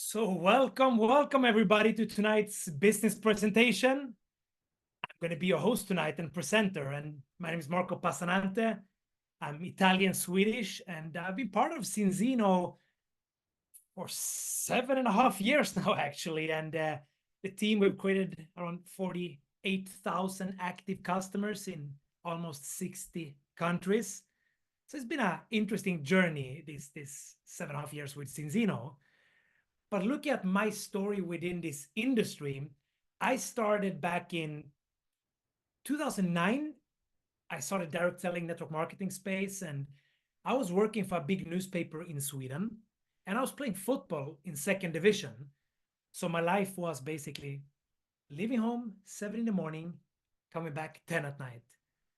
So welcome everybody to tonight's business presentation. I'm going to be your host tonight and presenter, and my name is Marco Passanante. I'm Italian Swedish, and I've been part of Zinzino for 7.5 years now, actually. And the team we've created around 48,000 active customers in almost 60 countries. So it's been an interesting journey this 7.5 years with Zinzino. But look at my story within this industry. I started back in 2009. I started direct selling network marketing space, and I was working for a big newspaper in Sweden, and I was playing football in second division. So my life was basically leaving home 7 in the morning, coming back 10 at night.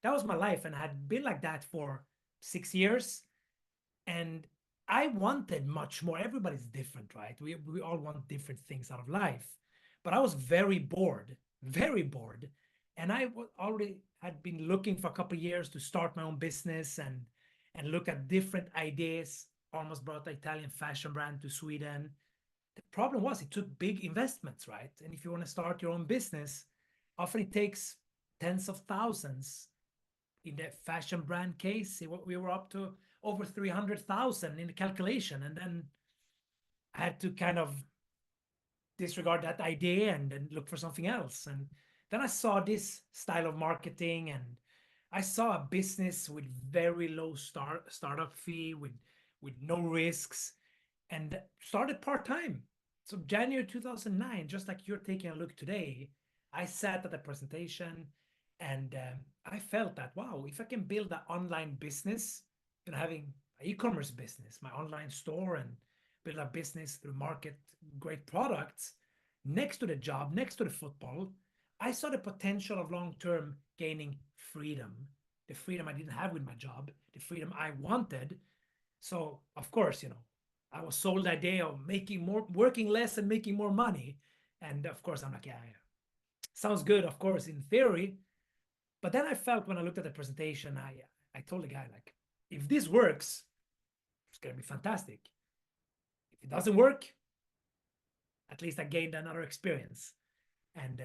That was my life, and I had been like that for 6 years. And I wanted much more. Everybody's different, right? We all want different things out of life. But I was very bored, very bored. And already had been looking for a couple of years to start my own business and look at different ideas. Almost brought the Italian fashion brand to Sweden. The problem was it took big investments, right? And if you want to start your own business, often it takes tens of thousands. In the fashion brand case, we were up to over 300,000 in the calculation. And then I had to kind of disregard that idea and look for something else. And then I saw this style of marketing, and I saw a business with very low startup fee, with no risks, and started part-time. So January 2009, just like you're taking a look today, I sat at a presentation, and I felt that, wow, if I can build an online business, having an e-commerce business, my online store, and build a business through market great products next to the job, next to the football, I saw the potential of long-term gaining freedom, the freedom I didn't have with my job, the freedom I wanted. So of course, I was sold the idea of making more, working less and making more money. And of course, I'm like, yeah, sounds good, of course, in theory. But then I felt when I looked at the presentation, I told the guy, like, if this works, it's gonna be fantastic. If it doesn't work, at least I gained another experience. And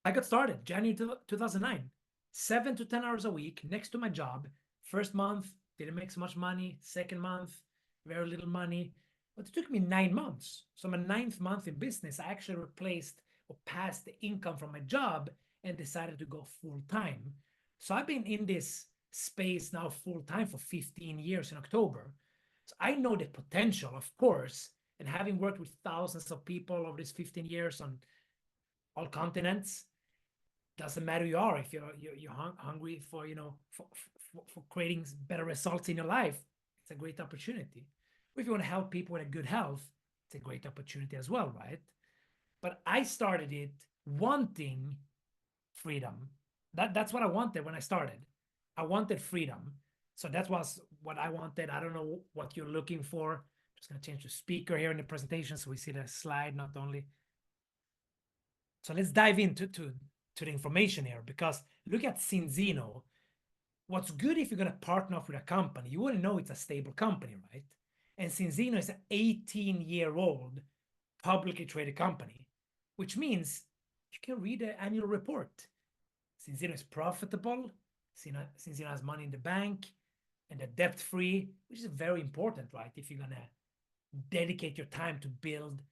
I got started January 2009, 7 to 10 hours a week next to my job. First month, didn't make so much money. Second month, very little money. But it took me 9 months. So my ninth month in business, I actually replaced or passed the income from my job and decided to go full time. So I've been in this space now full time for 15 years in October. So I know the potential, of course, and having worked with thousands of people over these 15 years on all continents, doesn't matter who you are. If you're hungry for for creating better results in your life, it's a great opportunity. Or if you want to help people with a good health, it's a great opportunity as well, right? But I started it wanting freedom. That's what I wanted when I started. I wanted freedom. So that was what I wanted. I don't know what you're looking for. I'm just going to change the speaker here in the presentation so we see the slide not only. So let's dive into the information here, because look at Zinzino. What's good if you're going to partner up with a company, you want to know it's a stable company, right? And Zinzino is an 18-year-old publicly traded company, which means you can read the annual report. Zinzino is profitable. Zinzino has money in the bank, and they're debt-free, which is very important, right? If you're going to dedicate your time to build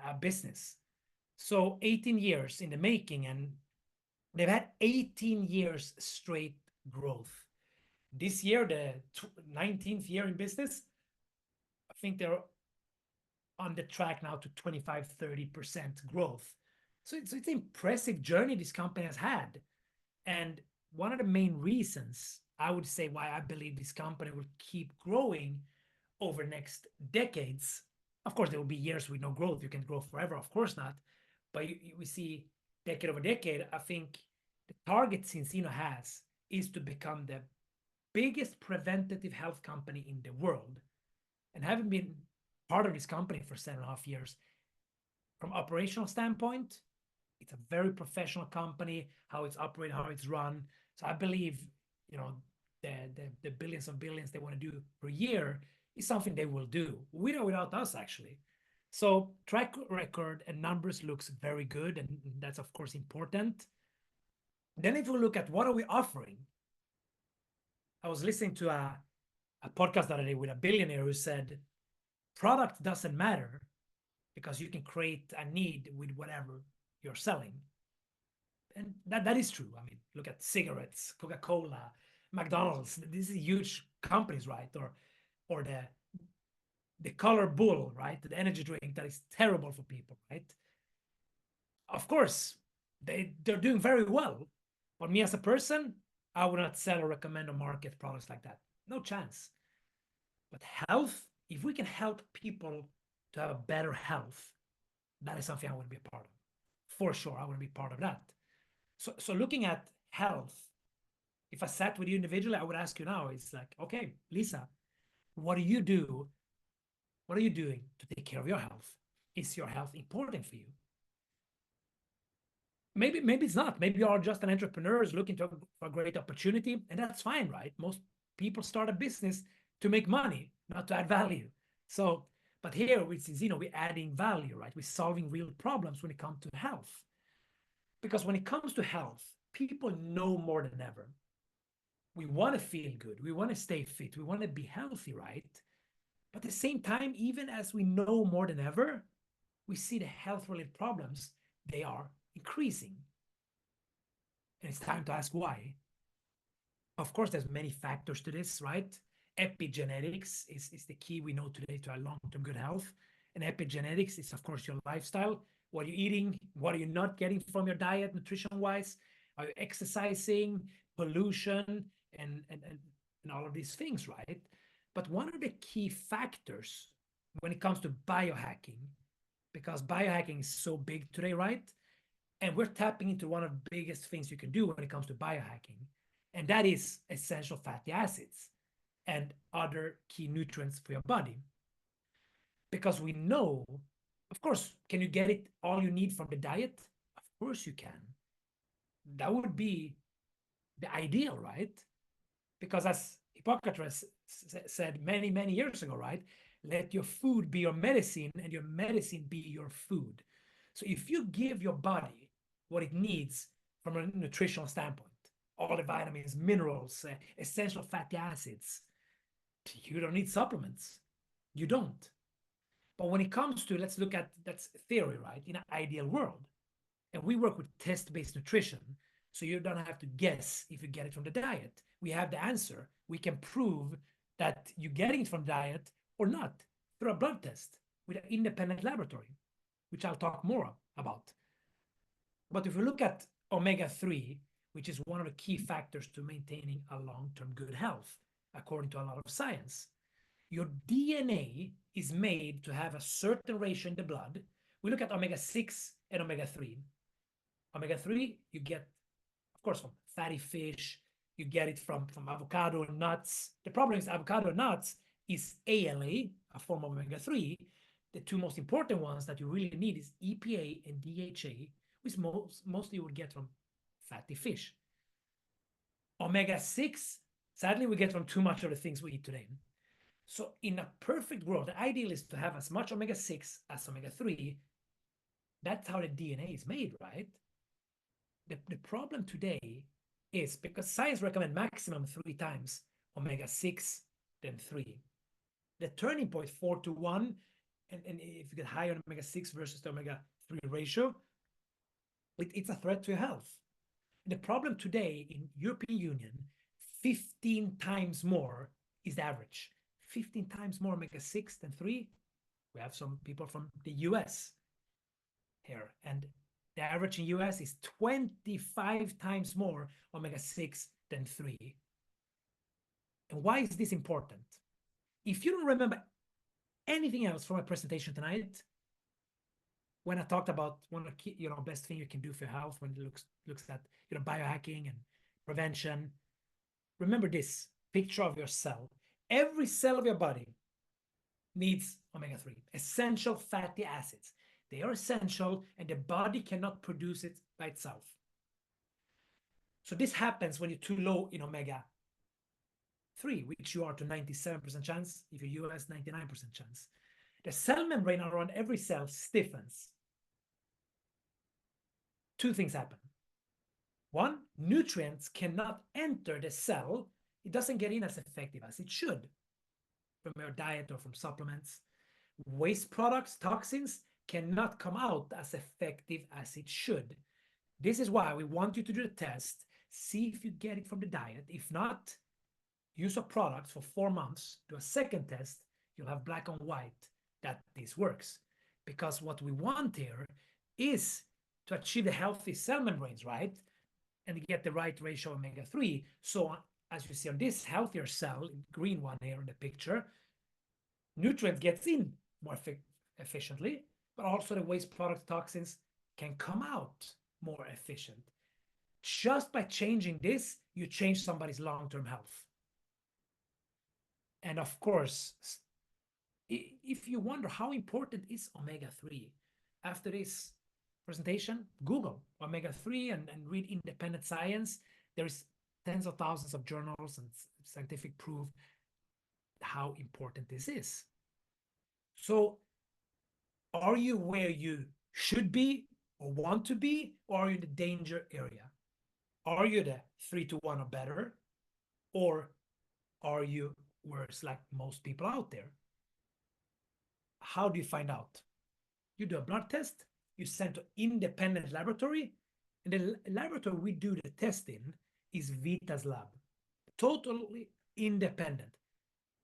a business. So 18 years in the making, and they've had 18 years straight growth. This year, the 19th year in business, I think they're on the track now to 25-30% growth. So it's an impressive journey this company has had. And one of the main reasons I would say why I believe this company will keep growing over next decades. Of course, there will be years with no growth. You can grow forever, of course not. But we see decade over decade. I think the target Zinzino has is to become the biggest preventative health company in the world. And having been part of this company for 7.5 years, from operational standpoint, it's a very professional company, how it's operated, how it's run. So I believe, the billions of billions they want to do per year is something they will do, with or without us, actually. So track record and numbers looks very good, and that's of course important. Then if we look at what are we offering, I was listening to a podcast the other day with a billionaire who said product doesn't matter because you can create a need with whatever you're selling. And that is true. I mean, look at cigarettes, Coca-Cola, McDonald's. These are huge companies, right? Or the color bull, right? The energy drink that is terrible for people, right? Of course, they're doing very well. But me as a person, I would not sell or recommend or market products like that. No chance. But health, if we can help people to have a better health, that is something I want to be a part of. For sure, I want to be part of that. So looking at health, if I sat with you individually, I would ask you now, it's like, okay, Lisa, what do you do? What are you doing to take care of your health? Is your health important for you? Maybe it's not. Maybe you are just an entrepreneur is looking for a great opportunity, and that's fine, right? Most people start a business to make money, not to add value. So, but here with Zinzino, we're adding value, right? We're solving real problems when it comes to health. Because when it comes to health, people know more than ever. We want to feel good. We want to stay fit. We want to be healthy, right? But at the same time, even as we know more than ever, we see the health related problems, they are increasing. And it's time to ask why. Of course, there's many factors to this, right? Epigenetics is the key we know today to our long-term good health. And epigenetics is, of course, your lifestyle. What are you eating? What are you not getting from your diet, nutrition-wise? Are you exercising? Pollution and all of these things, right? But one of the key factors when it comes to biohacking, because biohacking is so big today, right? And we're tapping into one of the biggest things you can do when it comes to biohacking, and that is essential fatty acids and other key nutrients for your body. Because we know, of course, can you get it all you need from the diet? Of course you can. That would be the ideal, right? Because as Hippocrates said many, many years ago, right? Let your food be your medicine and your medicine be your food. So if you give your body what it needs from a nutritional standpoint, all the vitamins, minerals, essential fatty acids, you don't need supplements. You don't. But when it comes to, let's look at that's theory, right? In an ideal world, and we work with test-based nutrition, so you don't have to guess if you get it from the diet. We have the answer. We can prove that you're getting it from diet or not through a blood test with an independent laboratory, which I'll talk more about. But if we look at omega-3, which is one of the key factors to maintaining a long-term good health, according to a lot of science, your DNA is made to have a certain ratio in the blood. We look at omega-6 and omega-3. Omega-3, you get, of course, from fatty fish. You get it from avocado and nuts. The problem is avocado and nuts is ALA, a form of omega-3. The two most important ones that you really need is EPA and DHA, which mostly you would get from fatty fish. Omega-6, sadly, we get from too much of the things we eat today. So in a perfect world, the ideal is to have as much omega-6 as omega-3. That's how the DNA is made, right? The problem today is because science recommend maximum 3 times omega-6 than 3. The turning point 4 to 1, and if you get higher on omega-6 versus the omega-3 ratio, it's a threat to your health. The problem today in European Union, 15 times more is the average. 15 times more omega-6 than 3. We have some people from the US here, and the average in US is 25 times more omega-6 than 3. And why is this important? If you don't remember anything else from my presentation tonight, when I talked about one of the best thing you can do for your health when it looks at biohacking and prevention, remember this picture of your cell. Every cell of your body needs omega-3, essential fatty acids. They are essential and the body cannot produce it by itself. So this happens when you're too low in omega-3, which you are to 97% chance. If you're US, 99% chance. The cell membrane around every cell stiffens. Two things happen. One, nutrients cannot enter the cell. It doesn't get in as effective as it should from your diet or from supplements. Waste products, toxins, cannot come out as effective as it should. This is why we want you to do the test, see if you get it from the diet. If not, use a product for 4 months, do a second test, you'll have black on white that this works. Because what we want here is to achieve the healthy cell membranes, right? And get the right ratio of omega-3. So as you see on this healthier cell, green one here in the picture, nutrient gets in more efficiently, but also the waste product toxins can come out more efficient. Just by changing this, you change somebody's long-term health. And of course, if you wonder how important is omega-3, after this presentation, Google omega-3 and read independent science. There is tens of thousands of journals and scientific proof how important this is. So are you where you should be or want to be, or are you in the danger area? Are you the 3-to-1 or better, or are you worse like most people out there? How do you find out? You do a blood test, you send to independent laboratory, and the laboratory we do the test in is Vita's lab, totally independent.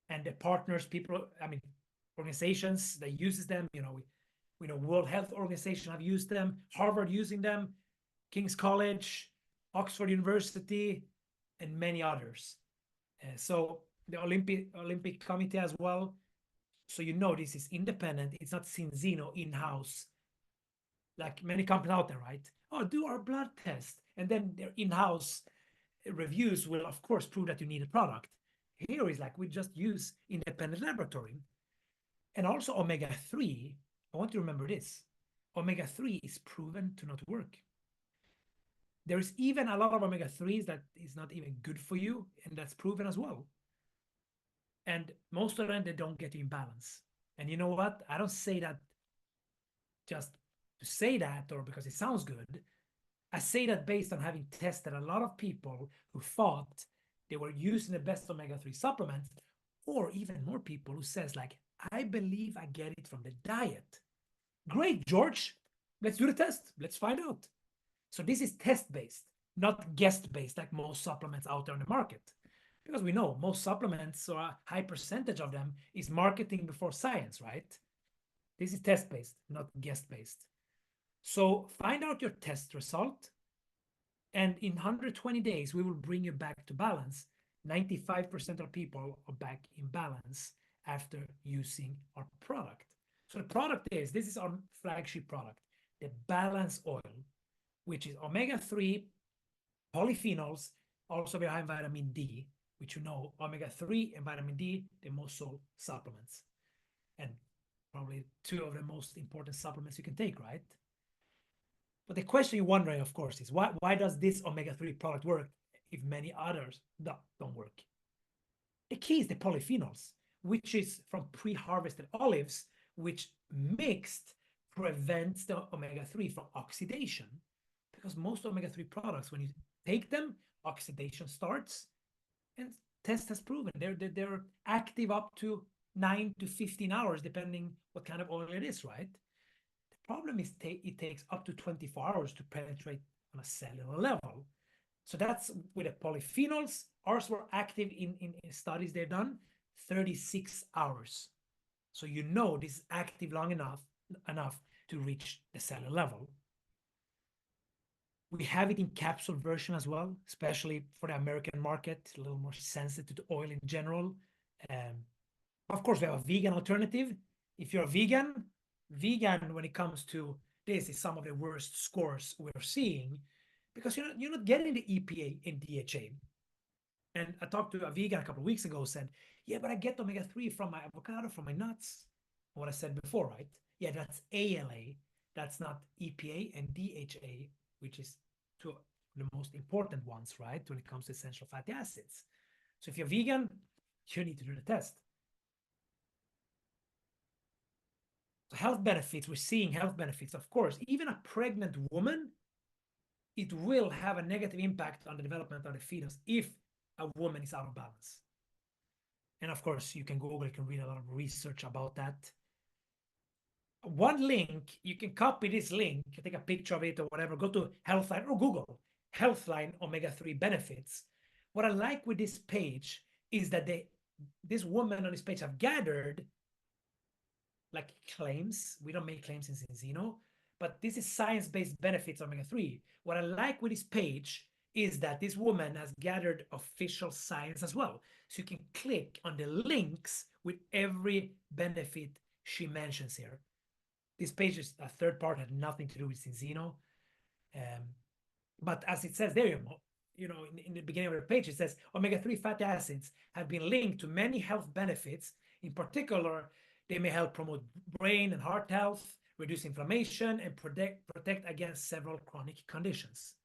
And the partners, people, I mean, organizations that uses them, we know World Health Organization have used them, Harvard using them, King's College, Oxford University, and many others. So the Olympic Committee as well. So this is independent. It's not Zinzino in-house, like many companies out there, right? Oh, do our blood test. And then their in-house reviews will, of course, prove that you need a product. Here is like we just use independent laboratory. And also omega-3, I want you to remember this. Omega-3 is proven to not work. There is even a lot of omega-3s that is not even good for you, and that's proven as well. And most of them, they don't get you in balance. And you know what? I don't say that just to say that or because it sounds good. I say that based on having tested a lot of people who thought they were using the best omega-3 supplements, or even more people who says like, I believe I get it from the diet. Great, George. Let's do the test. Let's find out. So this is test-based, not guest-based like most supplements out there on the market. Because we know most supplements, or a high percentage of them, is marketing before science, right? This is test-based, not guest-based. So find out your test result, and in 120 days, we will bring you back to balance. 95% of people are back in balance after using our product. So the product this is our flagship product, the Balance Oil, which is omega-3, polyphenols, also behind vitamin D, which omega-3 and vitamin D, the most sold supplements. And probably two of the most important supplements you can take, right? But the question you're wondering, of course, is why does this omega-3 product work if many others don't work? The key is the polyphenols, which is from pre-harvested olives, which mixed prevents the omega-3 from oxidation. Because most omega-3 products, when you take them, oxidation starts, and test has proven they're active up to 9 to 15 hours, depending what kind of oil it is, right? The problem is it takes up to 24 hours to penetrate on a cellular level. So that's with the polyphenols. Ours were active in studies they've done, 36 hours. So this is active long enough to reach the cellular level. We have it in capsule version as well, especially for the American market, a little more sensitive to oil in general. Of course, we have a vegan alternative. If you're a vegan, when it comes to this is some of the worst scores we're seeing because you're not getting the EPA and DHA. And I talked to a vegan a couple of weeks ago, said, yeah, but I get omega-3 from my avocado, from my nuts. What I said before, right? Yeah, that's ALA. That's not EPA and DHA, which is two of the most important ones, right? When it comes to essential fatty acids. So if you're vegan, you need to do the test. So health benefits, we're seeing health benefits. Of course, even a pregnant woman, it will have a negative impact on the development of the fetus if a woman is out of balance. And of course, you can Google, you can read a lot of research about that. One link, you can copy this link, take a picture of it or whatever, go to Healthline or Google Healthline omega-3 benefits. What I like with this page is that this woman on this page have gathered like claims. We don't make claims in Zinzino, but this is science-based benefits omega-3. What I like with this page is that this woman has gathered official science as well. So you can click on the links with every benefit she mentions here. This page is a third part, had nothing to do with Zinzino. But as it says there, in the beginning of the page, it says omega-3 fatty acids have been linked to many health benefits. In particular, they may help promote brain and heart health, reduce inflammation, and protect against several chronic conditions.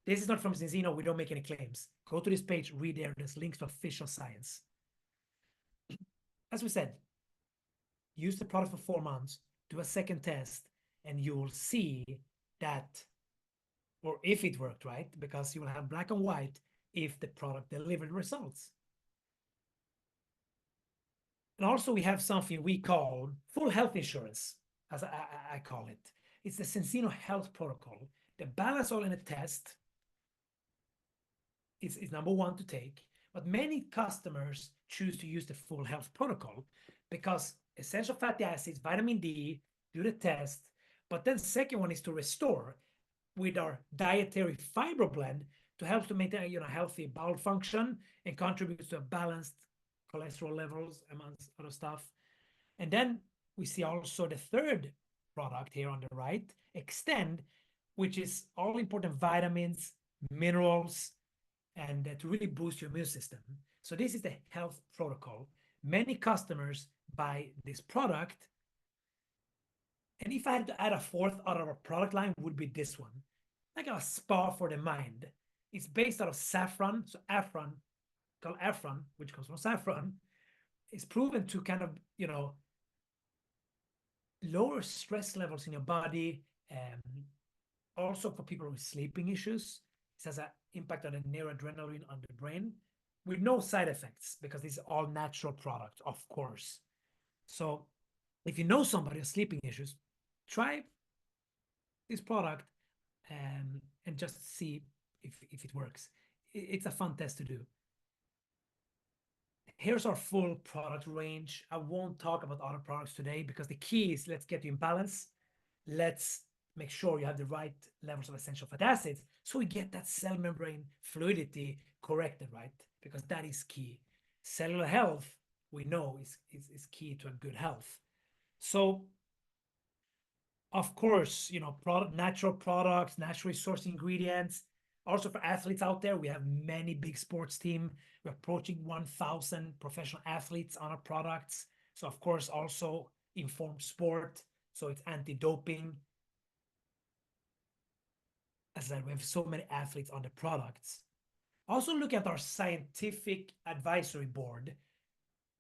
This is not from Zinzino. We don't make any claims. Go to this page, read there. There's links to official science. As we said, use the product for 4 months, do a second test, and you will see that, or if it worked, right? Because you will have black and white if the product delivered results. And also we have something we call full health insurance, as I call it. It's the Zinzino Health Protocol. The balance oil in a test is number one to take, but many customers choose to use the full health protocol because essential fatty acids, vitamin D, do the test, but then second one is to restore with our dietary fiber blend to help to maintain healthy bowel function and contributes to a balanced cholesterol levels amongst other stuff. And then we see also the third product here on the right, Extend, which is all important vitamins, minerals, and to really boost your immune system. So this is the health protocol. Many customers buy this product. And if I had to add a fourth out of our product line, would be this one, like a spa for the mind. It's based out of saffron. So Afron, called Afron, which comes from saffron, is proven to kind of, lower stress levels in your body. Also for people with sleeping issues, it has an impact on the neuroadrenaline on the brain with no side effects because these are all natural products, of course. So if you know somebody with sleeping issues, try this product and just see if it works. It's a fun test to do. Here's our full product range. I won't talk about other products today because the key is let's get you in balance. Let's make sure you have the right levels of essential fatty acids so we get that cell membrane fluidity corrected, right? Because that is key. Cellular health, we know, is key to a good health. So of course, natural products, naturally sourced ingredients. Also for athletes out there, we have many big sports teams. We're approaching 1,000 professional athletes on our products. So of course, also informed sport. So it's anti-doping. As I said, we have so many athletes on the products. Also look at our scientific advisory board.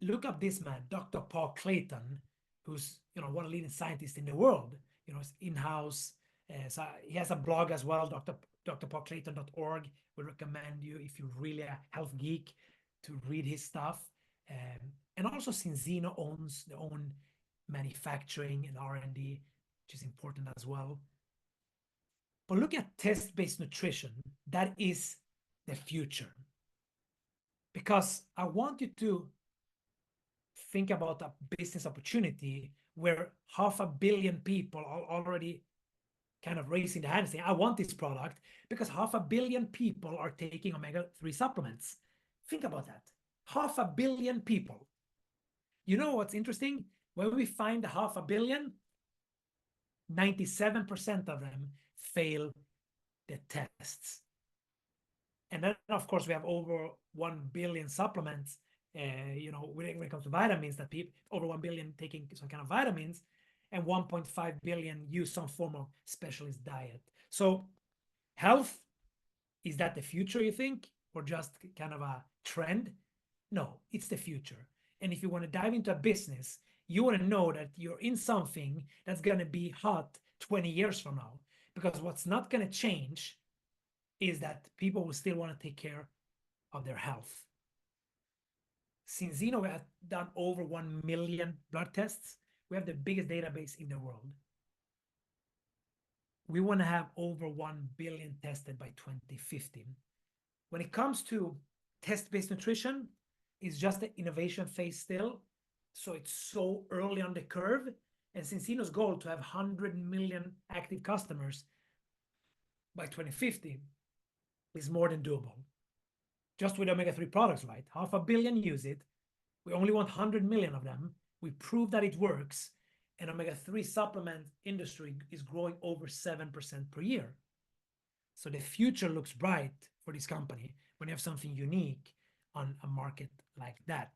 Look up this man, Dr. Paul Clayton, who's one of the leading scientists in the world. It's in-house. So he has a blog as well, drpaulclayton.org. We recommend you, if you're really a health geek, to read his stuff. And also Zinzino owns their own manufacturing and R&D, which is important as well. But look at test-based nutrition. That is the future. Because I want you to think about a business opportunity where 500 million people are already kind of raising their hand saying, I want this product, because 500 million people are taking omega-3 supplements. Think about that. 500 million people. You know what's interesting? When we find 500 million, 97% of them fail the tests. And then, of course, we have over 1 billion supplements, when it comes to vitamins, that people, over 1 billion taking some kind of vitamins, and 1.5 billion use some form of specialist diet. So health, is that the future, you think, or just kind of a trend? No, it's the future. And if you want to dive into a business, You want to know that you're in something that's going to be hot 20 years from now. Because what's not going to change is that people will still want to take care of their health. Zinzino, we have done over 1 million blood tests. We have the biggest database in the world. We want to have over 1 billion tested by 2015. When it comes to test-based nutrition, it's just the innovation phase still. So it's so early on the curve. And Zinzino's goal to have 100 million active customers by 2050 is more than doable. Just with omega-3 products, right? 500 million use it. We only want 100 million of them. We prove that it works. And omega-3 supplement industry is growing over 7% per year. So the future looks bright for this company when you have something unique on a market like that.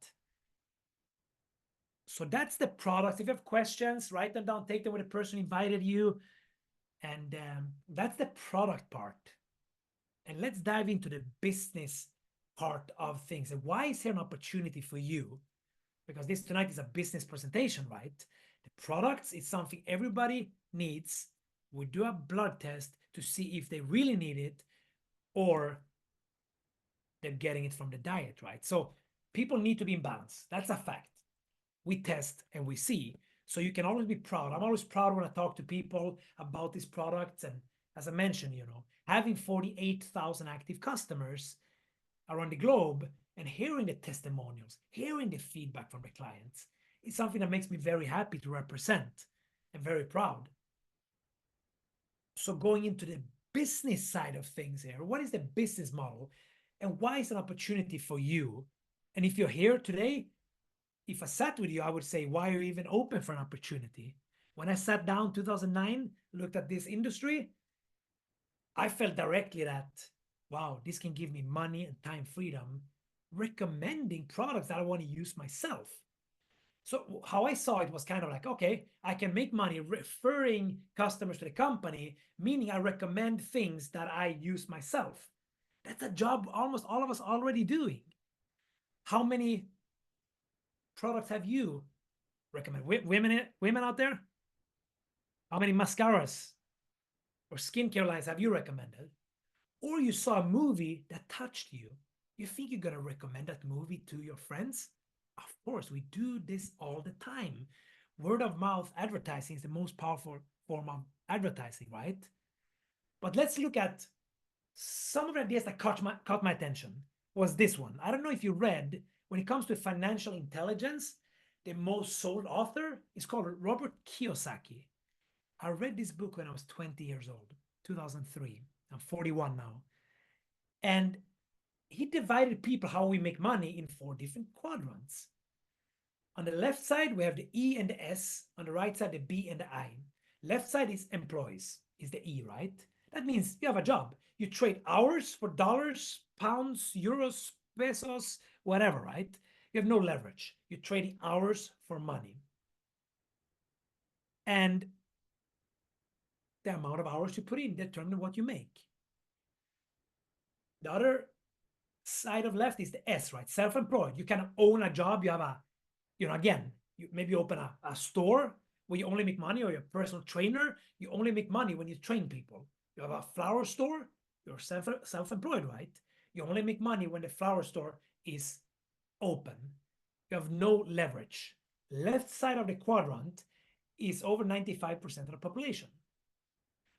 So that's the product. If you have questions, write them down, take them with the person who invited you. And that's the product part. And let's dive into the business part of things. And why is there an opportunity for you? Because this tonight is a business presentation, right? The products is something everybody needs. We do a blood test to see if they really need it or they're getting it from the diet, right? So people need to be in balance. That's a fact. We test and we see. So you can always be proud. I'm always proud when I talk to people about these products. And as I mentioned, having 48,000 active customers around the globe and hearing the testimonials, hearing the feedback from the clients is something that makes me very happy to represent and very proud. So going into the business side of things here, what is the business model and why is it an opportunity for you? And if you're here today, if I sat with you, I would say, why are you even open for an opportunity? When I sat down 2009, looked at this industry, I felt directly that, wow, this can give me money and time freedom, recommending products that I want to use myself. So how I saw it was kind of like, okay, I can make money referring customers to the company, meaning I recommend things that I use myself. That's a job almost all of us already doing. How many products have you recommended? Women out there? How many mascaras or skincare lines have you recommended? Or you saw a movie that touched you. You think you're going to recommend that movie to your friends? Of course, we do this all the time. Word of mouth advertising is the most powerful form of advertising, right? But let's look at some of the ideas that caught my attention was this one. I don't know if you read, when it comes to financial intelligence, the most sold author is called Robert Kiyosaki. I read this book when I was 20 years old, 2003. I'm 41 now. And he divided people, how we make money, in 4 different quadrants. On the left side, we have the E and the S. On the right side, the B and the I. Left side is employees, is the E, right? That means you have a job. You trade hours for dollars, pounds, euros, pesos, whatever, right? You have no leverage. You're trading hours for money. And the amount of hours you put in determine what you make. The other side of left is the S, right? Self-employed. You kind of own a job. You have a, again, you maybe open a store where you only make money, or you're a personal trainer. You only make money when you train people. You have a flower store. You're self-employed, right? You only make money when the flower store is open. You have no leverage. Left side of the quadrant is over 95% of the population,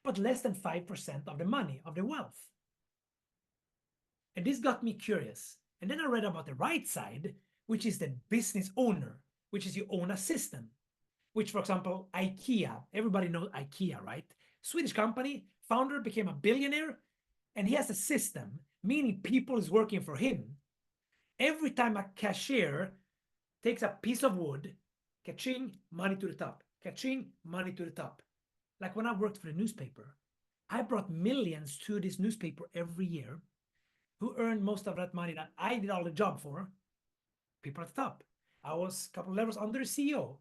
but less than 5% of the money, of the wealth. And this got me curious. And then I read about the right side, which is the business owner, which is you own a system, which, for example, IKEA, everybody knows IKEA, right? Swedish company, founder became a billionaire, and he has a system, meaning people is working for him. Every time a cashier takes a piece of wood, ka-ching, money to the top, ka-ching, money to the top. Like when I worked for the newspaper, I brought millions to this newspaper every year. Who earned most of that money that I did all the job for? People at the top. I was a couple of levels under the CEO.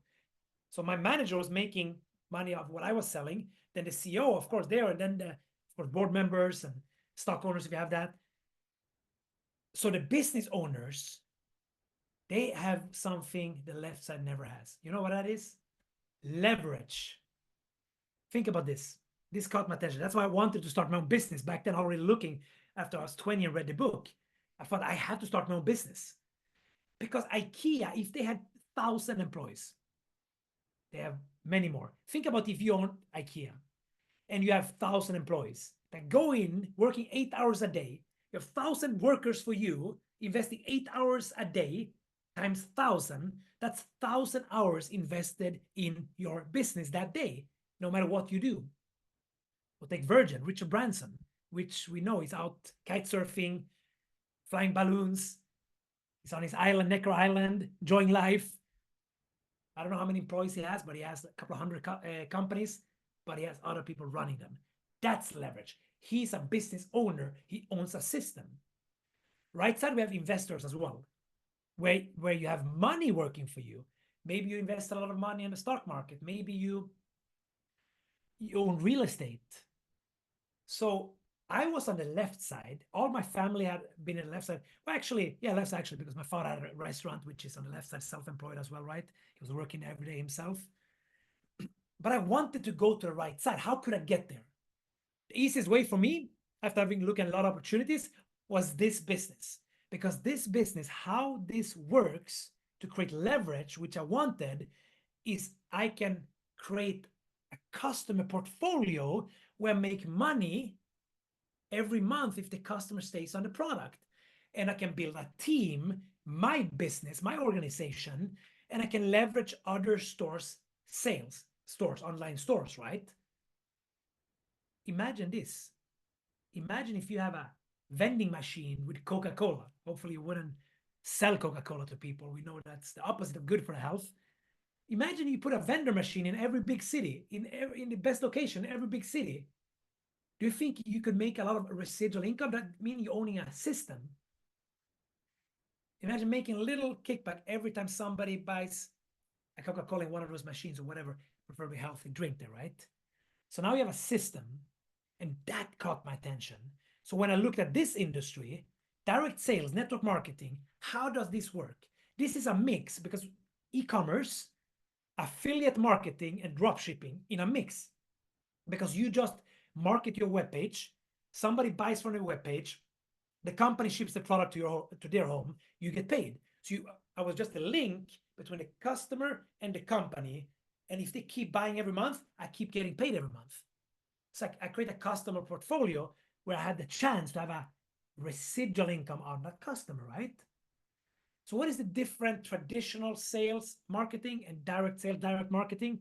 So my manager was making money of what I was selling. Then the CEO, of course, there, and then the, of course, board members and stock owners, if you have that. So the business owners, They have something the left side never has. You know what that is? Leverage. Think about this. This caught my attention. That's why I wanted to start my own business. Back then, already looking after I was 20 and read the book, I thought I had to start my own business. Because IKEA, if they had 1,000 employees, they have many more. Think about if you own IKEA and you have 1,000 employees that go in working 8 hours a day. You have 1,000 workers for you, investing 8 hours a day times 1,000. That's 1,000 hours invested in your business that day, no matter what you do. We'll take Virgin, Richard Branson, which we know is out kite surfing, flying balloons. He's on his island, Necker Island, enjoying life. I don't know how many employees he has, but he has a couple of hundred companies, but he has other people running them. That's leverage. He's a business owner. He owns a system. Right side, we have investors as well, where you have money working for you. Maybe you invest a lot of money in the stock market. Maybe you own real estate. So I was on the left side. All my family had been in the left side. Well, actually, yeah, left side actually, because my father had a restaurant, which is on the left side, self-employed as well, right? He was working every day himself. But I wanted to go to the right side. How could I get there? The easiest way for me, after having looked at a lot of opportunities, was this business. Because this business, how this works to create leverage, which I wanted, is I can create a customer portfolio where I make money every month if the customer stays on the product. And I can build a team, my business, my organization, and I can leverage other stores' sales, stores, online stores, right? Imagine this. Imagine if you have a vending machine with Coca-Cola. Hopefully you wouldn't sell Coca-Cola to people. We know that's the opposite of good for health. Imagine you put a vendor machine in every big city, in the best location, every big city. Do you think you could make a lot of residual income? That means you're owning a system. Imagine making a little kickback every time somebody buys a Coca-Cola in one of those machines or whatever, preferably healthy drink there, right? So now you have a system, and that caught my attention. So when I looked at this industry, direct sales, network marketing, how does this work? This is a mix because e-commerce, affiliate marketing, and drop shipping in a mix. Because you just market your webpage, somebody buys from the webpage, the company ships the product to their home, you get paid. So I was just a link between the customer and the company, and if they keep buying every month, I keep getting paid every month. So I create a customer portfolio where I had the chance to have a residual income on that customer, right? So what is the different traditional sales marketing and direct sales, direct marketing?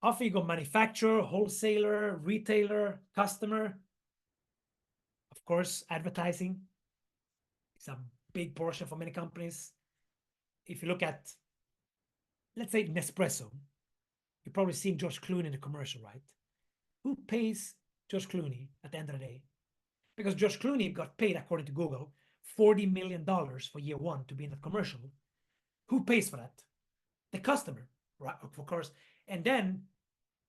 Often you go manufacturer, wholesaler, retailer, customer. Of course, advertising is a big portion for many companies. If you look at, let's say, Nespresso, you've probably seen George Clooney in the commercial, right? Who pays George Clooney at the end of the day? Because George Clooney got paid, according to Google, $40 million for year one to be in that commercial. Who pays for that? The customer, right? Of course. And then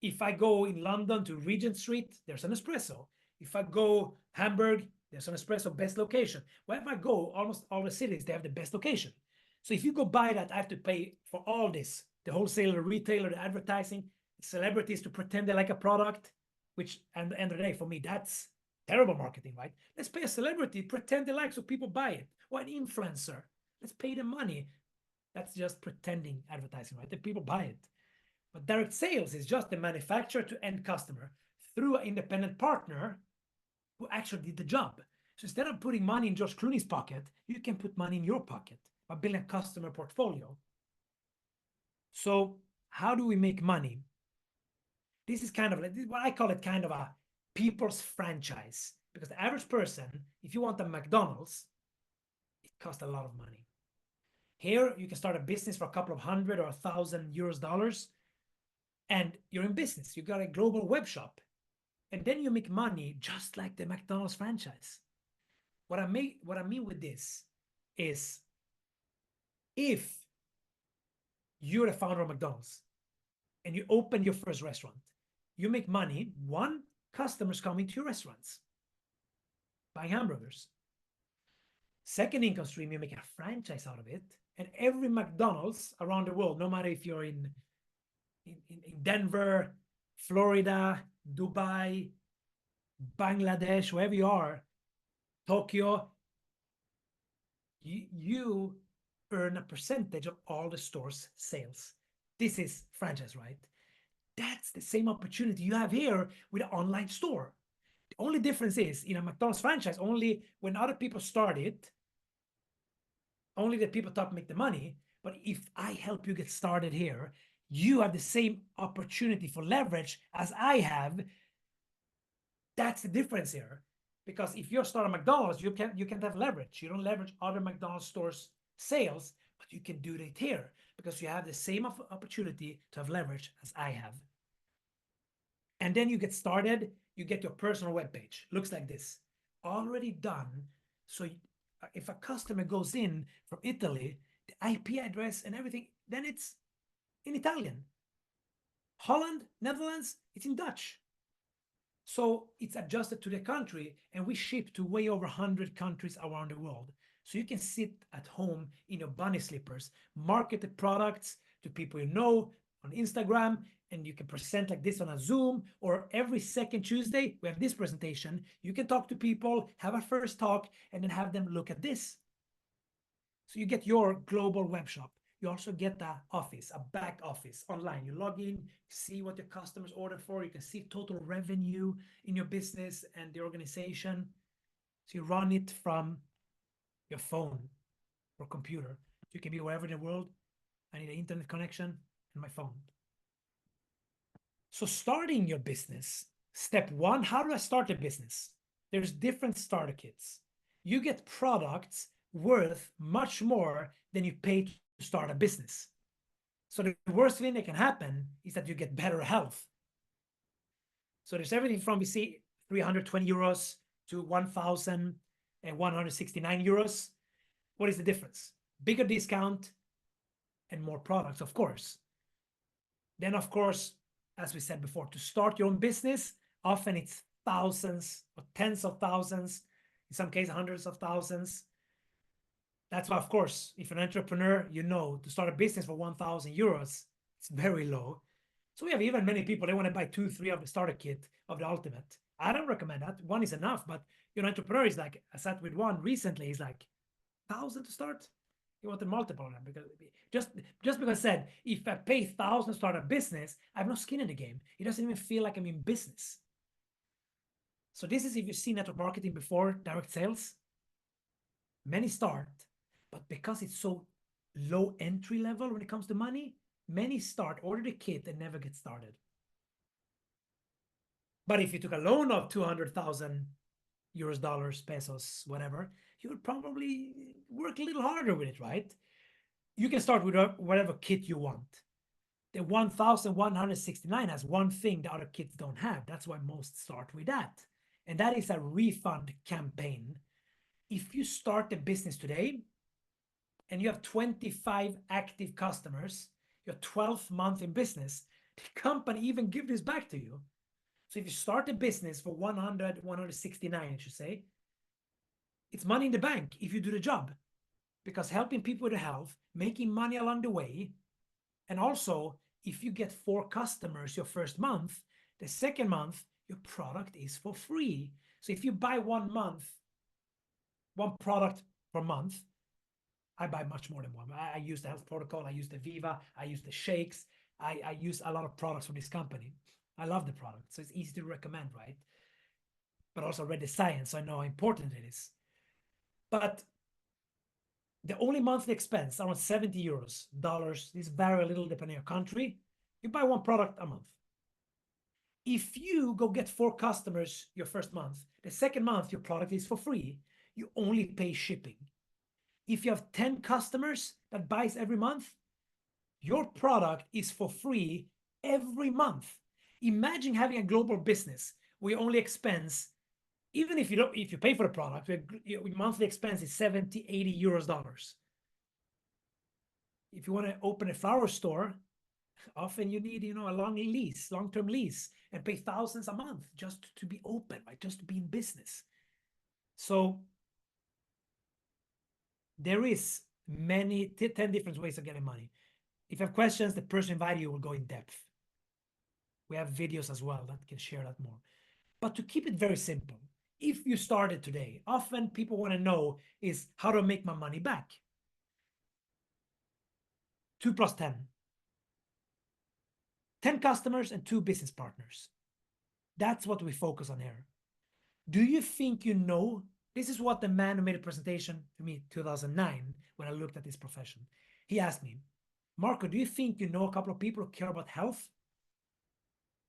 if I go in London to Regent Street, there's an espresso. If I go Hamburg, there's an espresso, best location. Wherever I go, almost all the cities, they have the best location. So if you go buy that, I have to pay for all this, the wholesaler, retailer, the advertising, the celebrities to pretend they like a product, which at the end of the day, for me, that's terrible marketing, right? Let's pay a celebrity, pretend they like so people buy it. Or an influencer, let's pay them money. That's just pretending advertising, right? The people buy it. But direct sales is just the manufacturer to end customer through an independent partner who actually did the job. So instead of putting money in George Clooney's pocket, you can put money in your pocket by building a customer portfolio. So how do we make money? This is kind of like what I call it, kind of a people's franchise. Because the average person, if you want a McDonald's, it costs a lot of money. Here, you can start a business for a couple of hundred or $1,000 dollars, and you're in business. You got a global web shop, and then you make money just like the McDonald's franchise. What I mean with this is, if you're the founder of McDonald's and you open your first restaurant, you make money. One, customers coming to your restaurants, buying hamburgers. Second income stream, you make a franchise out of it. And every McDonald's around the world, no matter if you're in Denver, Florida, Dubai, Bangladesh, wherever you are, Tokyo, you earn a percentage of all the store's sales. This is franchise, right? That's the same opportunity you have here with an online store. The only difference is in a McDonald's franchise, only when other people start it, only the people top make the money. But if I help you get started here, you have the same opportunity for leverage as I have. That's the difference here. Because if you're starting McDonald's, you can't have leverage. You don't leverage other McDonald's stores' sales, but you can do it here because you have the same opportunity to have leverage as I have. And then you get started, you get your personal webpage. Looks like this. Already done. So if a customer goes in from Italy, the IP address and everything, then it's in Italian. Holland, Netherlands, it's in Dutch. So it's adjusted to the country, and we ship to way over 100 countries around the world. So you can sit at home in your bunny slippers, market the products to people you know on Instagram, and you can present like this on a Zoom, or every second Tuesday, we have this presentation. You can talk to people, have a first talk, and then have them look at this. So you get your global web shop. You also get a office, a back office online. You log in, see what your customers order for. You can see total revenue in your business and the organization. So you run it from your phone or computer. You can be wherever in the world. I need an internet connection and my phone. So starting your business, step one, how do I start a business? There's different starter kits. You get products worth much more than you pay to start a business. So the worst thing that can happen is that you get better health. So there's everything from, we see 320 euros to 1,169 euros. What is the difference? Bigger discount and more products, of course. Then, of course, as we said before, to start your own business, often it's thousands or tens of thousands, in some cases, hundreds of thousands. That's why, of course, if you're an entrepreneur, you know, to start a business for 1,000 euros, it's very low. So we have even many people, they want to buy 2, 3 of the starter kit of the ultimate. I don't recommend that. One is enough, but your entrepreneur is like, I sat with one recently, he's like, 1,000 to start? He wanted multiple of them because just because I said, if I pay 1,000 to start a business, I have no skin in the game. It doesn't even feel like I'm in business. So this is if you've seen network marketing before, direct sales. Many start, but because it's so low entry level when it comes to money, many start, order the kit, and never get started. But if you took a loan of 200,000 euros, dollars, pesos, whatever, you would probably work a little harder with it, right? You can start with whatever kit you want. The 1,169 has one thing the other kits don't have. That's why most start with that. And that is a refund campaign. If you start a business today and you have 25 active customers, your 12th month in business, the company even give this back to you. So if you start a business for 169, I should say, it's money in the bank if you do the job, because helping people with health, making money along the way, and also if you get 4 customers your first month, the second month, your product is for free. So if you buy one product per month, I buy much more than one. I use the health protocol, I use the Viva, I use the shakes, I use a lot of products from this company. I love the product, so it's easy to recommend, right? But also read the science, so I know how important it is. But the only monthly expense, around 70 euros, dollars, this vary a little depending on your country. You buy one product a month. If you go get 4 customers your first month, the second month your product is for free. You only pay shipping. If you have 10 customers that buys every month, your product is for free every month. Imagine having a global business where you only expense, even if you pay for the product, your monthly expense is 70, 80 euros, dollars. If you want to open a flower store, often you need, a long-term lease, and pay thousands a month just to be open, right? Just to be in business. So There is many 10 different ways of getting money. If you have questions, the person inviting you will go in depth. We have videos as well that can share that more. But to keep it very simple, if you started today, often people want to know is how to make my money back. 2 plus 10. 10 customers and 2 business partners. That's what we focus on here. Do you think you know? This is what the man who made a presentation to me in 2009 when I looked at this profession. He asked me, Marco, do you think you know a couple of people who care about health?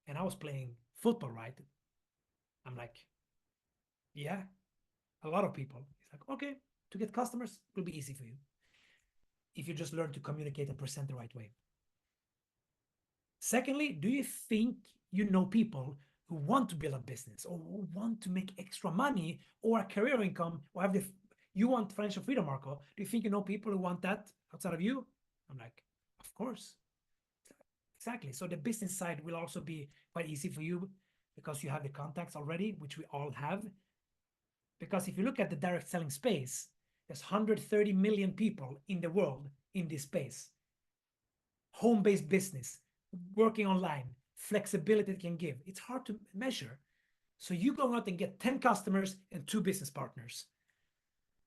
And I was playing football, right? I'm like, yeah, a lot of people. He's like, okay, to get customers, it will be easy for you if you just learn to communicate and present the right way. Secondly, do you think you know people who want to build a business or who want to make extra money or a career income or have the you want financial freedom, Marco? Do you think you know people who want that outside of you? I'm like, of course. Exactly. So the business side will also be quite easy for you because you have the contacts already, which we all have. Because if you look at the direct selling space, there's 130 million people in the world in this space. Home-based business, working online, flexibility it can give. It's hard to measure. So you go out and get 10 customers and 2 business partners.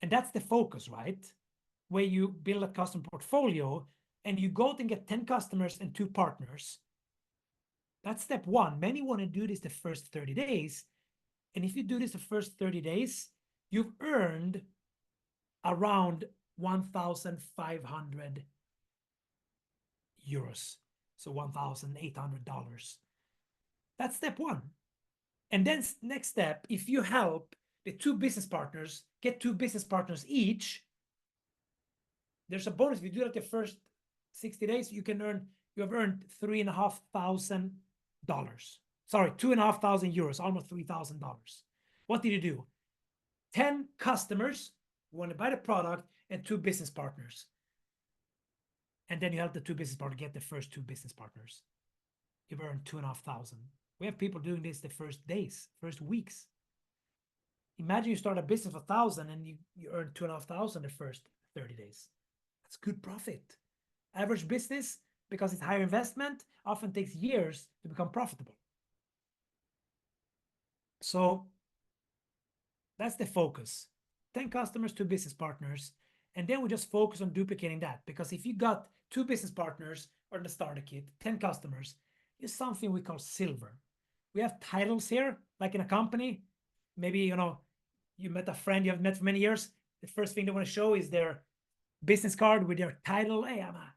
And that's the focus, right? Where you build a custom portfolio and you go out and get 10 customers and 2 partners. That's step 1. Many want to do this the first 30 days. And if you do this the first 30 days, you've earned around 1,500 euros. So $1,800. That's step 1. And then next step, if you help the 2 business partners get 2 business partners each, there's a bonus. If you do that the first 60 days, you have earned $3,500. Sorry, 2,500 euros, almost $3,000. What did you do? 10 customers who want to buy the product and 2 business partners. And then you help the 2 business partners get the first 2 business partners. You've earned 2,500. We have people doing this the first days, first weeks. Imagine you start a business for 1,000 and you earn 2,500 the first 30 days. That's good profit. Average business, because it's higher investment, often takes years to become profitable. So that's the focus. 10 customers, 2 business partners. And then we just focus on duplicating that. Because if you got 2 business partners or the starter kit, 10 customers, is something we call silver. We have titles here, like in a company. Maybe, you met a friend you haven't met for many years. The first thing they want to show is their business card with their title. Hey, I'm a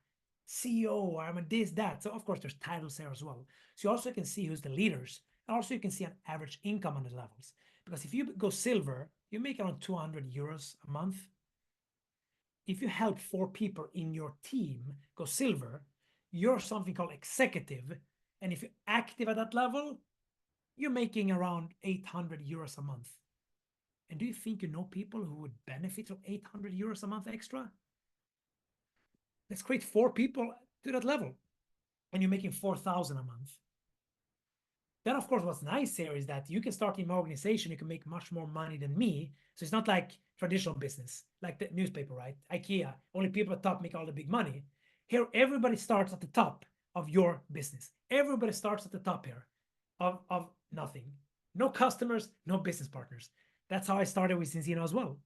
CEO, or I'm a this, that. So of course there's titles there as well. So you also can see who's the leaders. And also you can see an average income on the levels. Because if you go silver, you make around 200 euros a month. If you help 4 people in your team go silver, you're something called executive. And if you're active at that level, you're making around 800 euros a month. And do you think you know people who would benefit from 800 euros a month extra? Let's create 4 people to that level. And you're making 4,000 a month. Then, of course, what's nice here is that you can start in my organization, you can make much more money than me. So it's not like traditional business, like the newspaper, right? IKEA, only people at top make all the big money. Here, everybody starts at the top of your business. Everybody starts at the top here of nothing. No customers, no business partners. That's how I started with Zinzino as well.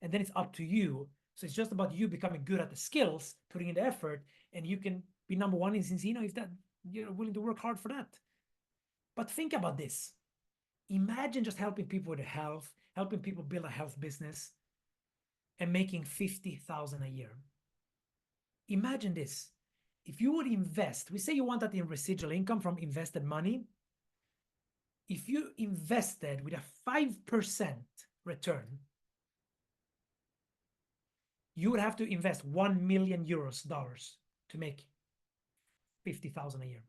And then it's up to you. So it's just about you becoming good at the skills, putting in the effort, and you can be number 1 in Zinzino if that you're willing to work hard for that. But think about this. Imagine just helping people with their health, helping people build a health business, and making 50,000 a year. Imagine this. If you would invest, we say you want that in residual income from invested money. If you invested with a 5% return, you would have to invest 1 million dollars to make 50,000 a year.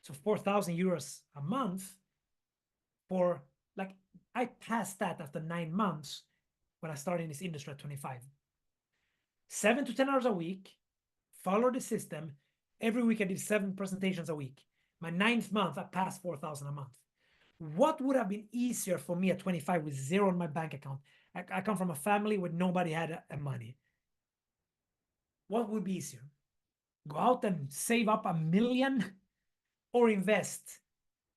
So 4,000 euros a month for, like, I passed that after 9 months when I started in this industry at 25. 7 to 10 hours a week, follow the system. Every week I did 7 presentations a week. My 9th month, I passed 4,000 a month. What would have been easier for me at 25 with 0 in my bank account? I come from a family where nobody had money. What would be easier? Go out and save up 1 million or invest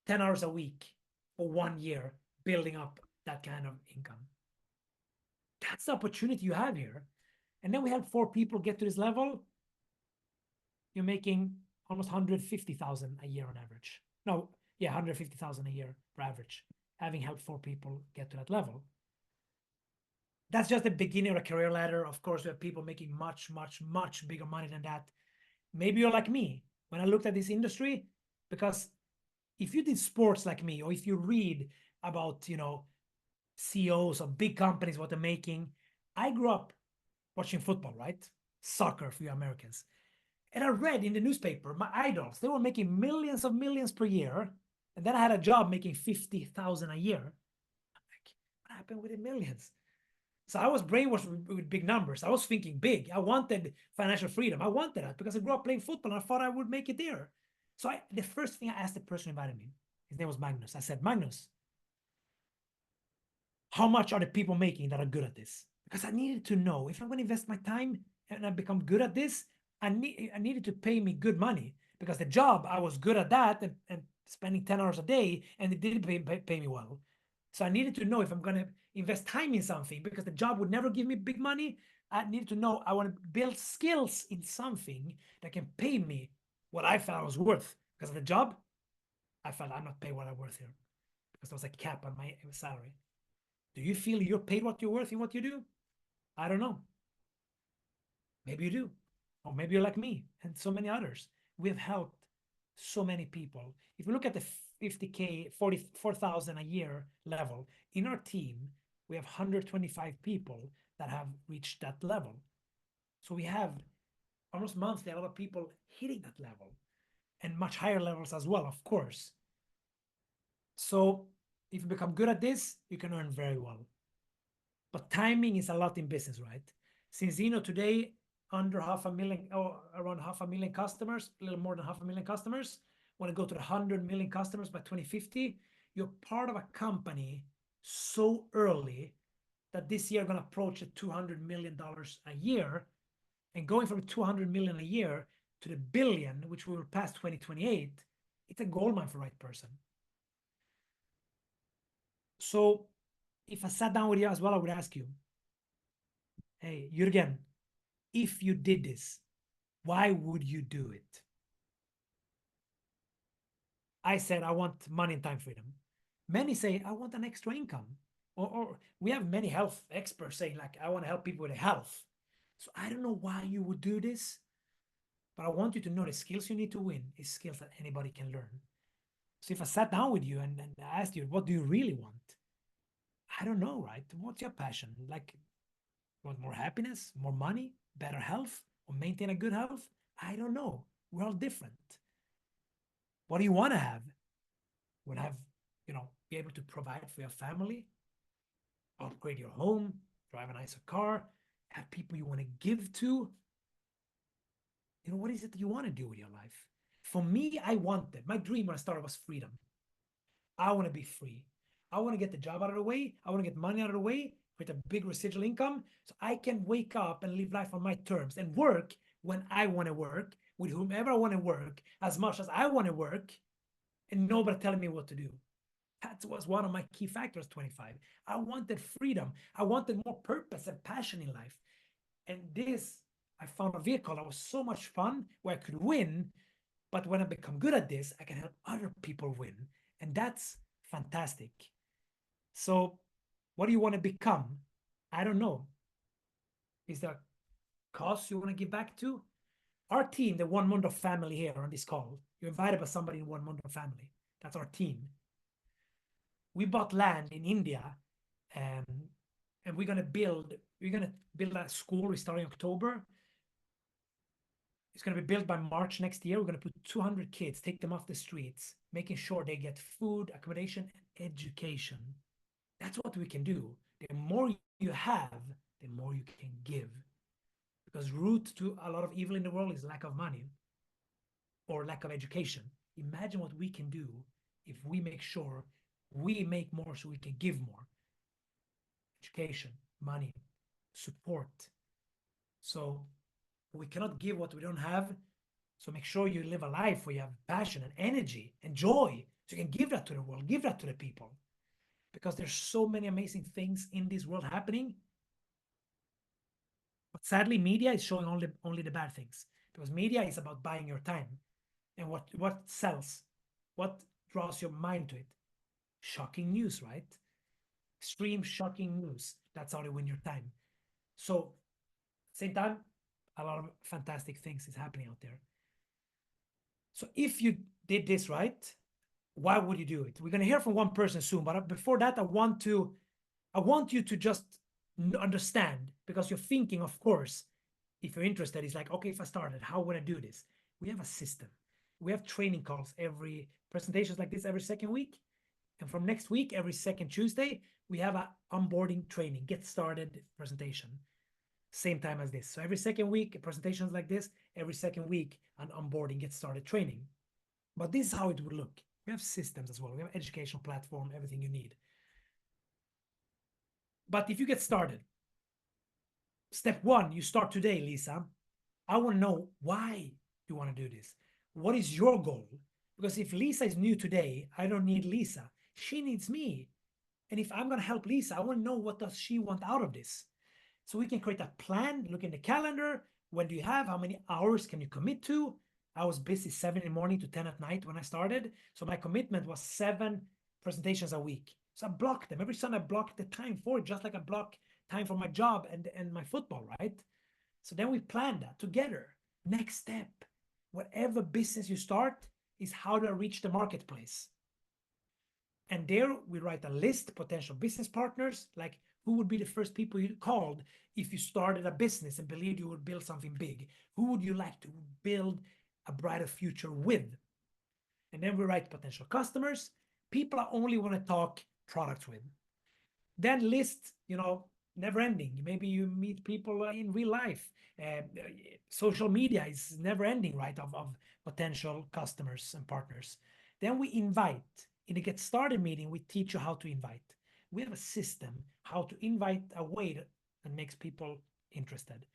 10 hours a week for 1 year building up that kind of income? That's the opportunity you have here. And then we help 4 people get to this level. You're making almost 150,000 a year on average. No, yeah, 150,000 a year for average, having helped 4 people get to that level. That's just the beginning of a career ladder. Of course, we have people making much, much, much bigger money than that. Maybe you're like me. When I looked at this industry, because if you did sports like me, or if you read about, CEOs of big companies, what they're making, I grew up watching football, right? Soccer for you Americans. And I read in the newspaper, my idols, they were making millions of millions per year. And then I had a job making 50,000 a year. I'm like, what happened with the millions? So I was brainwashed with big numbers. I was thinking big. I wanted financial freedom. I wanted that because I grew up playing football and I thought I would make it there. So the first thing I asked the person who invited me, his name was Magnus. I said, Magnus, how much are the people making that are good at this? Because I needed to know if I'm going to invest my time and I become good at this, I needed to pay me good money because the job, I was good at that and spending 10 hours a day and it didn't pay me well. So I needed to know if I'm going to invest time in something because the job would never give me big money. I needed to know I want to build skills in something that can pay me what I felt I was worth. Because of the job, I felt I'm not paid what I'm worth here because there was a cap on my salary. Do you feel you're paid what you're worth in what you do? I don't know. Maybe you do. Or maybe you're like me and so many others. We've helped so many people. If you look at the 50K, 44,000 a year level, in our team, we have 125 people that have reached that level. So we have almost monthly a lot of people hitting that level and much higher levels as well, of course. So if you become good at this, you can earn very well. But timing is a lot in business, right? Zinzino today, under 500,000 or around 500,000 customers, a little more than 500,000 customers. Want to go to the 100 million customers by 2050. You're part of a company so early that this year going to approach the $200 million a year. And going from 200 million a year to the billion, which we will pass 2028, it's a gold mine for the right person. So if I sat down with you as well, I would ask you, hey, Jürgen, if you did this, why would you do it? I said, I want money and time freedom. Many say, I want an extra income. Or we have many health experts saying, like, I want to help people with their health. So I don't know why you would do this, but I want you to know the skills you need to win is skills that anybody can learn. So if I sat down with you and asked you, what do you really want? I don't know, right? What's your passion? Like, you want more happiness, more money, better health, or maintain a good health? I don't know. We're all different. What do you want to have? Want to have, be able to provide for your family, upgrade your home, drive a nicer car, have people you want to give to. What is it that you want to do with your life? For me, I wanted, my dream when I started was freedom. I want to be free. I want to get the job out of the way. I want to get money out of the way with a big residual income so I can wake up and live life on my terms and work when I want to work with whomever I want to work as much as I want to work and nobody telling me what to do. That was one of my key factors, 25. I wanted freedom. I wanted more purpose and passion in life. And this, I found a vehicle that was so much fun where I could win. But when I become good at this, I can help other people win. And that's fantastic. So, what do you want to become? I don't know. Is there a cause you want to give back to? Our team, the One Mundo family here on this call, you're invited by somebody in One Mundo family. That's our team. We bought land in India, um, and we're gonna build a school. We start in October. It's gonna be built by March next year. We're gonna put 200 kids, take them off the streets, making sure they get food, accommodation, and education. That's what we can do. The more you have, the more you can give. Because root to a lot of evil in the world is lack of money or lack of education. Imagine what we can do if we make sure we make more so we can give more. Education, money, support. So We cannot give what we don't have. So make sure you live a life where you have passion and energy and joy. So you can give that to the world, give that to the people. Because there's so many amazing things in this world happening. But sadly, media is showing only the bad things. Because media is about buying your time. And what sells? What draws your mind to it? Shocking news, right? Extreme shocking news. That's how they win your time. So, same time, a lot of fantastic things is happening out there. So if you did this right, why would you do it? We're going to hear from one person soon, but before that, I want you to just understand, because you're thinking, of course, if you're interested, it's like, okay, if I started, how would I do this? We have a system. We have training calls, every presentations like this every second week. And from next week, every second Tuesday, we have a onboarding training, get started presentation. Same time as this. So every second week, presentations like this, every second week, an onboarding, get started training. But this is how it would look. We have systems as well. We have educational platform, everything you need. But if you get started, step one, you start today, Lisa. I want to know why you want to do this. What is your goal? Because if Lisa is new today, I don't need Lisa. She needs me. And if I'm going to help Lisa, I want to know, what does she want out of this? So we can create a plan, look in the calendar. When do you have? How many hours can you commit to? I was busy 7 in the morning to 10 at night when I started. So my commitment was 7 presentations a week. So I blocked them. Every Sunday I blocked the time for it, just like I block time for my job and my football, right? So then we planned that together. Next step, whatever business you start, is how to reach the marketplace. And there we write a list, potential business partners, like who would be the first people you called if you started a business and believed you would build something big? Who would you like to build a brighter future with? And then we write potential customers, people I only want to talk products with. Then list, never ending. Maybe you meet people in real life. Social media is never ending, right, of potential customers and partners. Then we invite. In a get started meeting, we teach you how to invite. We have a system how to invite a way that makes people interested.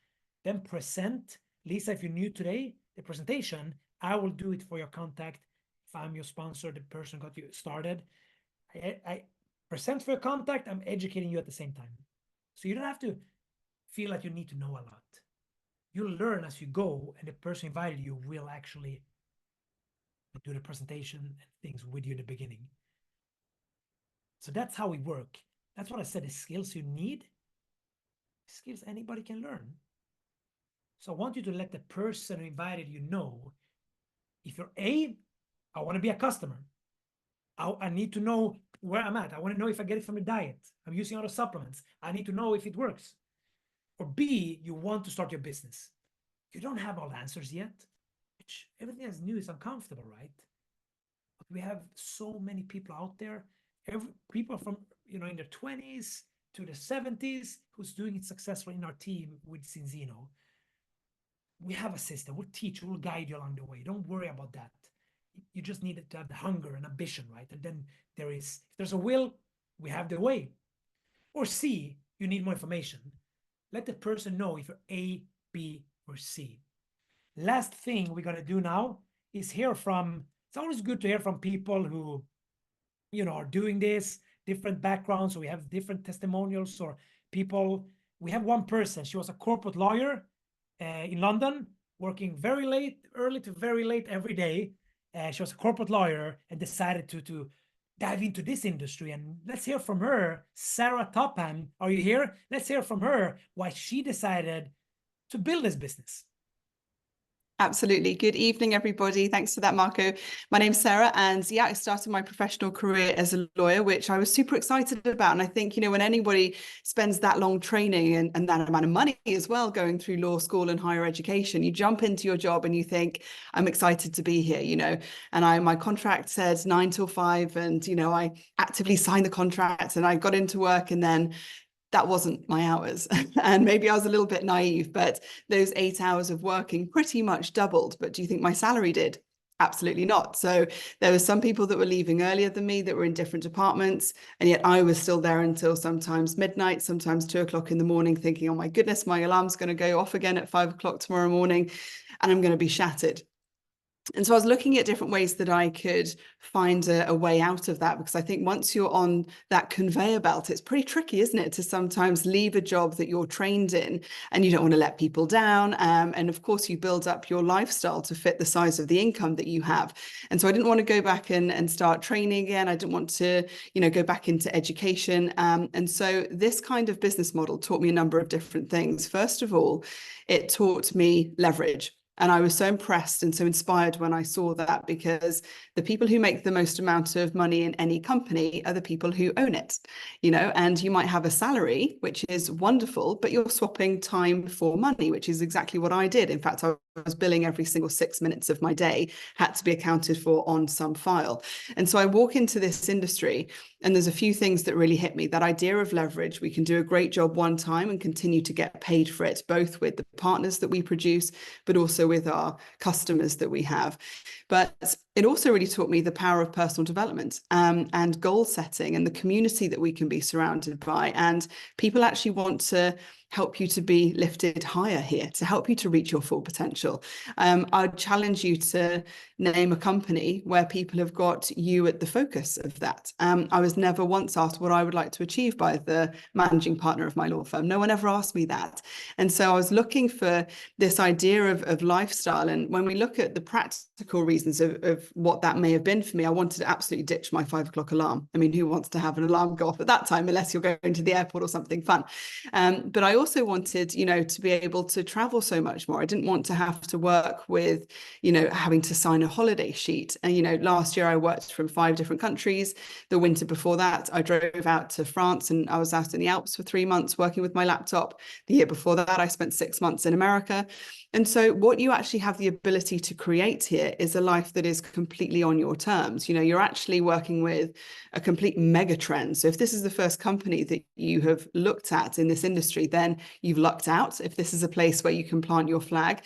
Then present. Lisa, if you're new today, the presentation, I will do it for your contact. If I'm your sponsor, the person got you started. I present for your contact, I'm educating you at the same time. So you don't have to feel like you need to know a lot. You'll learn as you go, and the person invited you will actually do the presentation and things with you in the beginning. So that's how we work. That's what I said, the skills you need, skills anybody can learn. So I want you to let the person who invited you know, if you're I want to be a customer. I need to know where I'm at. I want to know if I get it from the diet. I'm using other supplements. I need to know if it works. Or B, you want to start your business. You don't have all the answers yet, which everything that's new is uncomfortable, right? But we have so many people out there, people from in their 20s to their 70s who's doing it successfully in our team with Zinzino. We have a system. We'll teach you, we'll guide you along the way. Don't worry about that. You just need to have the hunger and ambition, right? And then if there's a will, we have the way. Or C, you need more information. Let the person know if you're A, B, or C. Last thing we're going to do now is it's always good to hear from people who, are doing this, different backgrounds. So we have different testimonials or people. We have one person, she was a corporate lawyer in London, working very late, early to very late every day. She was a corporate lawyer and decided to dive into this industry. And let's hear from her. Sarah Topham, are you here? Let's hear from her why she decided to build this business. Absolutely. Good evening, everybody. Thanks for that, Marco. My name's Sarah, and yeah, I started my professional career as a lawyer, which I was super excited about. And I think, when anybody spends that long training and that amount of money as well, going through law school and higher education, you jump into your job and you think, I'm excited to be here, and my contract says 9 till 5, and, I actively signed the contract and I got into work, and then that wasn't my hours. And maybe I was a little bit naive, but those 8 hours of working pretty much doubled. But do you think my salary did? Absolutely not. So there were some people that were leaving earlier than me that were in different departments, and yet I was still there until sometimes midnight, sometimes 2 o'clock in the morning, thinking, oh my goodness, my alarm's going to go off again at 5 o'clock tomorrow morning, and I'm going to be shattered. And so I was looking at different ways that I could find a way out of that, because I think once you're on that conveyor belt, it's pretty tricky, isn't it, to sometimes leave a job that you're trained in and you don't want to let people down. And of course, you build up your lifestyle to fit the size of the income that you have. And so I didn't want to go back and start training again. I didn't want to, go back into education. And so this kind of business model taught me a number of different things. First of all, it taught me leverage. And I was so impressed and so inspired when I saw that, because the people who make the most amount of money in any company are the people who own it, and you might have a salary, which is wonderful, but you're swapping time for money, which is exactly what I did. In fact, I was billing every single 6 minutes of my day, had to be accounted for on some file. And so I walk into this industry, and there's a few things that really hit me. That idea of leverage, we can do a great job one time and continue to get paid for it, both with the partners that we produce, but also with our customers that we have. But it also really taught me the power of personal development, and goal setting, and the community that we can be surrounded by. And people actually want to help you to be lifted higher here, to help you to reach your full potential. I'd challenge you to name a company where people have got you at the focus of that. I was never once asked what I would like to achieve by the managing partner of my law firm. No one ever asked me that. And so I was looking for this idea of lifestyle. And when we look at the practical reasons of what that may have been for me, I wanted to absolutely ditch my 5 o'clock alarm. I mean, who wants to have an alarm go off at that time, unless you're going to the airport or something fun? But I also wanted, to be able to travel so much more. I didn't want to have to work with, having to sign a holiday sheet. And, last year I worked from 5 different countries. The winter before that, I drove out to France, and I was out in the Alps for 3 months working with my laptop. The year before that, I spent 6 months in America. And so what you actually have the ability to create here is a life that is completely on your terms. You're actually working with a complete mega trend. So if this is the first company that you have looked at in this industry, then you've lucked out. If this is a place where you can plant your flag,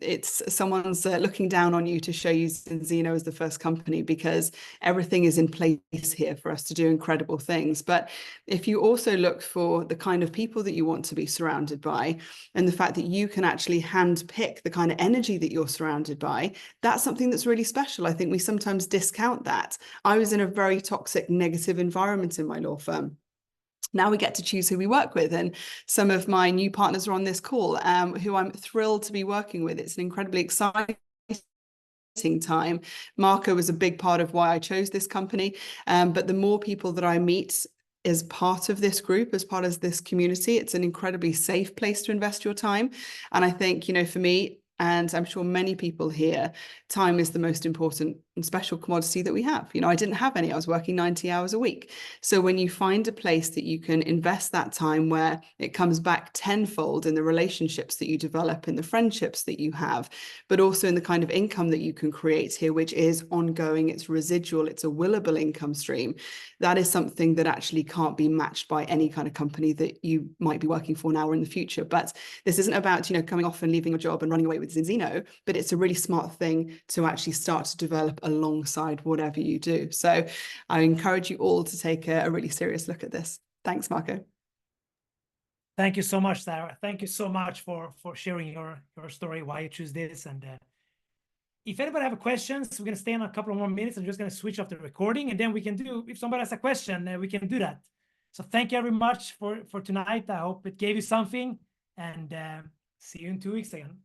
it's someone's looking down on you to show you Zinzino as the first company, because everything is in place here for us to do incredible things. But if you also look for the kind of people that you want to be surrounded by, and the fact that you can actually handpick the kind of energy that you're surrounded by, that's something that's really special. I think we sometimes discount that. I was in a very toxic, negative environment in my law firm. Now we get to choose who we work with. And some of my new partners are on this call, who I'm thrilled to be working with. It's an incredibly exciting time. Marco was a big part of why I chose this company. But the more people that I meet as part of this group, as part of this community, it's an incredibly safe place to invest your time. And I think, for me, and I'm sure many people here, time is the most important and special commodity that we have. I didn't have any. I was working 90 hours a week. So when you find a place that you can invest that time, where it comes back tenfold in the relationships that you develop, in the friendships that you have, but also in the kind of income that you can create here, which is ongoing, it's residual, it's a willable income stream, that is something that actually can't be matched by any kind of company that you might be working for now or in the future. But this isn't about, coming off and leaving your job and running away with Zinzino, but it's a really smart thing to actually start to develop alongside whatever you do. So I encourage you all to take a really serious look at this. Thanks, Marco. Thank you so much, Sarah. Thank you so much for sharing your story, why you choose this. And if anybody have questions, we're going to stay in a couple of more minutes. I'm just going to switch off the recording, and then we can do, if somebody has a question, we can do that. So thank you very much for tonight. I hope it gave you something, and see you in 2 weeks again.